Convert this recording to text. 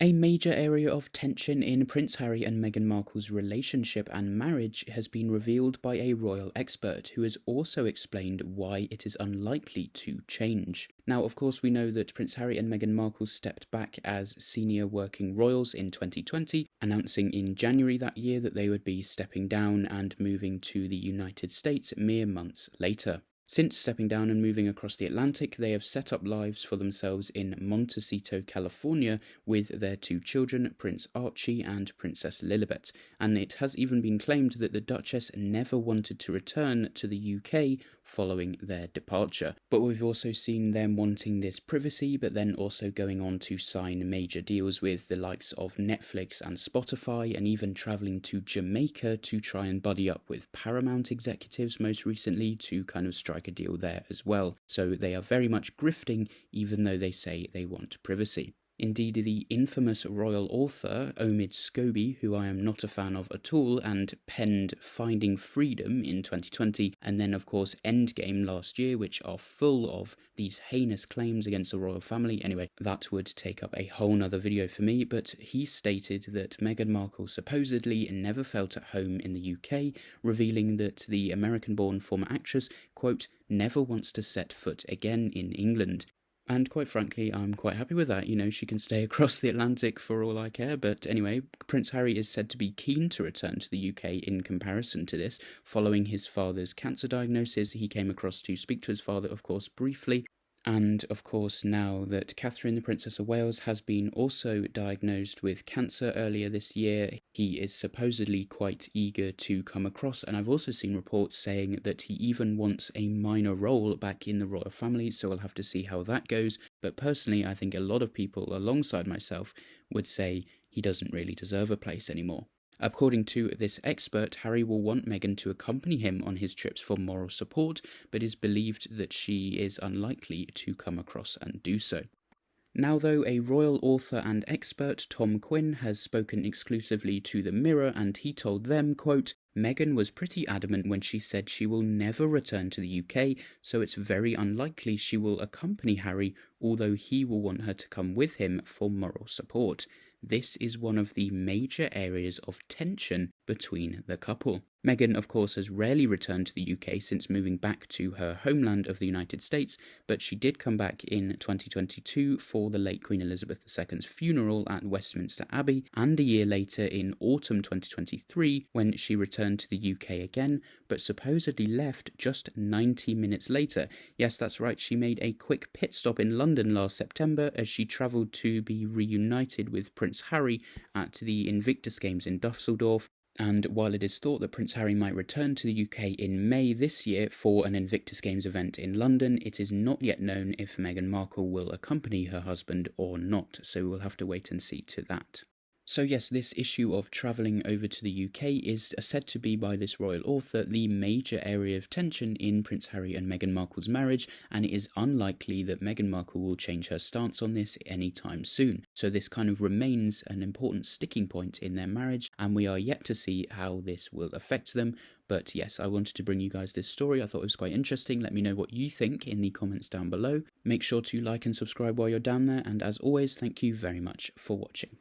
A major area of tension in Prince Harry and Meghan Markle's relationship and marriage has been revealed by a royal expert who has also explained why it is unlikely to change. Now, of course, we know that Prince Harry and Meghan Markle stepped back as senior working royals in 2020, announcing in January that year that they would be stepping down and moving to the United States mere months later. Since stepping down and moving across the Atlantic, they have set up lives for themselves in Montecito, California, with their two children, Prince Archie and Princess Lilibet, and it has even been claimed that the Duchess never wanted to return to the UK following their departure. But we've also seen them wanting this privacy, but then also going on to sign major deals with the likes of Netflix and Spotify, and even travelling to Jamaica to try and buddy up with Paramount executives most recently to kind of strike a deal there as well. So they are very much grifting, even though they say they want privacy. Indeed, the infamous royal author Omid Scobie, who I am not a fan of at all, and penned Finding Freedom in 2020, and then of course Endgame last year, which are full of these heinous claims against the royal family. Anyway, that would take up a whole nother video for me, but he stated that Meghan Markle supposedly never felt at home in the UK, revealing that the American-born former actress, quote, never wants to set foot again in England. And quite frankly, I'm quite happy with that. You know, she can stay across the Atlantic for all I care. But anyway, Prince Harry is said to be keen to return to the UK in comparison to this. Following his father's cancer diagnosis, he came across to speak to his father, of course, briefly. And of course, now that Catherine, the Princess of Wales, has been also diagnosed with cancer earlier this year, he is supposedly quite eager to come across. And I've also seen reports saying that he even wants a minor role back in the royal family, so we'll have to see how that goes. But personally, I think a lot of people, alongside myself, would say he doesn't really deserve a place anymore. According to this expert, Harry will want Meghan to accompany him on his trips for moral support, but is believed that she is unlikely to come across and do so. Now though, a royal author and expert, Tom Quinn, has spoken exclusively to The Mirror, and he told them, quote, Meghan was pretty adamant when she said she will never return to the UK, so it's very unlikely she will accompany Harry, although he will want her to come with him for moral support. This is one of the major areas of tension between the couple. Meghan, of course, has rarely returned to the UK since moving back to her homeland of the United States, but she did come back in 2022 for the late Queen Elizabeth II's funeral at Westminster Abbey, and a year later in autumn 2023 when she returned to the UK again, but supposedly left just 90 minutes later. Yes, that's right, she made a quick pit stop in London last September as she travelled to be reunited with Prince Harry at the Invictus Games in Dusseldorf. And while it is thought that Prince Harry might return to the UK in May this year for an Invictus Games event in London, it is not yet known if Meghan Markle will accompany her husband or not, so we'll have to wait and see to that. So yes, this issue of travelling over to the UK is said to be, by this royal author, the major area of tension in Prince Harry and Meghan Markle's marriage, and it is unlikely that Meghan Markle will change her stance on this anytime soon. So this kind of remains an important sticking point in their marriage, and we are yet to see how this will affect them. But yes, I wanted to bring you guys this story. I thought it was quite interesting. Let me know what you think in the comments down below. Make sure to like and subscribe while you're down there, and as always, thank you very much for watching.